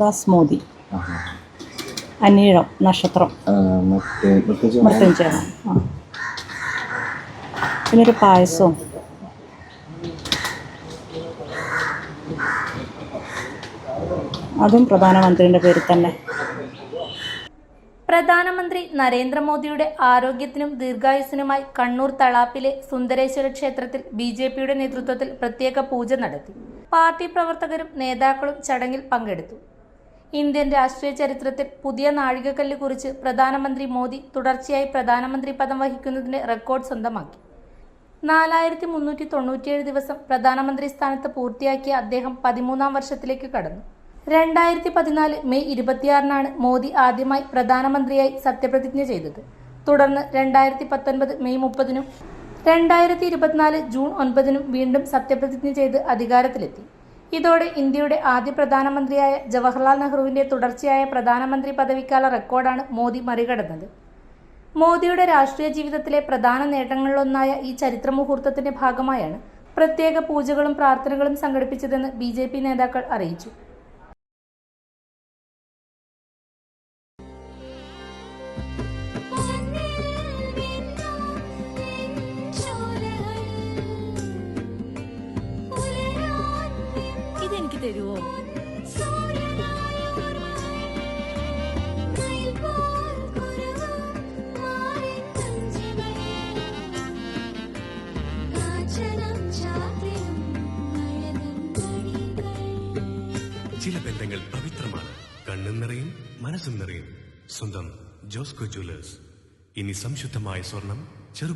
ദാസ് മോദി, അനീഴം നക്ഷത്രം, മൃത്യുഞ്ജയ. പിന്നൊരു പായസവും. അതും പ്രധാനമന്ത്രിയുടെ പേരിൽ തന്നെ. പ്രധാനമന്ത്രി നരേന്ദ്രമോദിയുടെ ആരോഗ്യത്തിനും ദീർഘായുസ്സിനുമായി കണ്ണൂർ തളാപ്പിലെ സുന്ദരേശ്വര ക്ഷേത്രത്തിൽ BJPയുടെ നേതൃത്വത്തിൽ പ്രത്യേക പൂജ നടത്തി. പാർട്ടി പ്രവർത്തകരും നേതാക്കളും ചടങ്ങിൽ പങ്കെടുത്തു. ഇന്ത്യൻ രാഷ്ട്രീയ ചരിത്രത്തിൽ പുതിയ നാഴികക്കല്ല് കുറിച്ച് പ്രധാനമന്ത്രി മോദി തുടർച്ചയായി പ്രധാനമന്ത്രി പദം വഹിക്കുന്നതിന്റെ റെക്കോർഡ് സ്വന്തമാക്കി. 4397 ദിവസം പ്രധാനമന്ത്രി സ്ഥാനത്ത് പൂർത്തിയാക്കിയ അദ്ദേഹം 13ാം വർഷത്തിലേക്ക് കടന്നു. 2014 മെയ് 26-നാണ് മോദി ആദ്യമായി പ്രധാനമന്ത്രിയായി സത്യപ്രതിജ്ഞ ചെയ്തത്. തുടർന്ന് 2019 മെയ് 30-നും 2024 ജൂൺ 9-നും വീണ്ടും സത്യപ്രതിജ്ഞ ചെയ്ത് അധികാരത്തിലെത്തി. ഇതോടെ ഇന്ത്യയുടെ ആദ്യ പ്രധാനമന്ത്രിയായ ജവഹർലാൽ നെഹ്റുവിന്റെ തുടർച്ചയായ പ്രധാനമന്ത്രി പദവിക്കാല റെക്കോർഡാണ് മോദി മറികടന്നത്. മോദിയുടെ രാഷ്ട്രീയ ജീവിതത്തിലെ പ്രധാന നേട്ടങ്ങളിലൊന്നായ ഈ ചരിത്ര മുഹൂർത്തത്തിന്റെ ഭാഗമായാണ് പ്രത്യേക പൂജകളും പ്രാർത്ഥനകളും സംഘടിപ്പിച്ചതെന്ന് BJP നേതാക്കൾ അറിയിച്ചു. ഇതെനിക്ക് തരുമോ? ചില ബന്ധങ്ങൾ പവിത്രമാണ്. കണ്ണും നിറയും മനസ്സും നിറയും. സ്വന്തം ജോസ്കോ ജ്വല്ലേഴ്സ്. ഇനി സംശുദ്ധമായ സ്വർണം ചെറുപുഴ.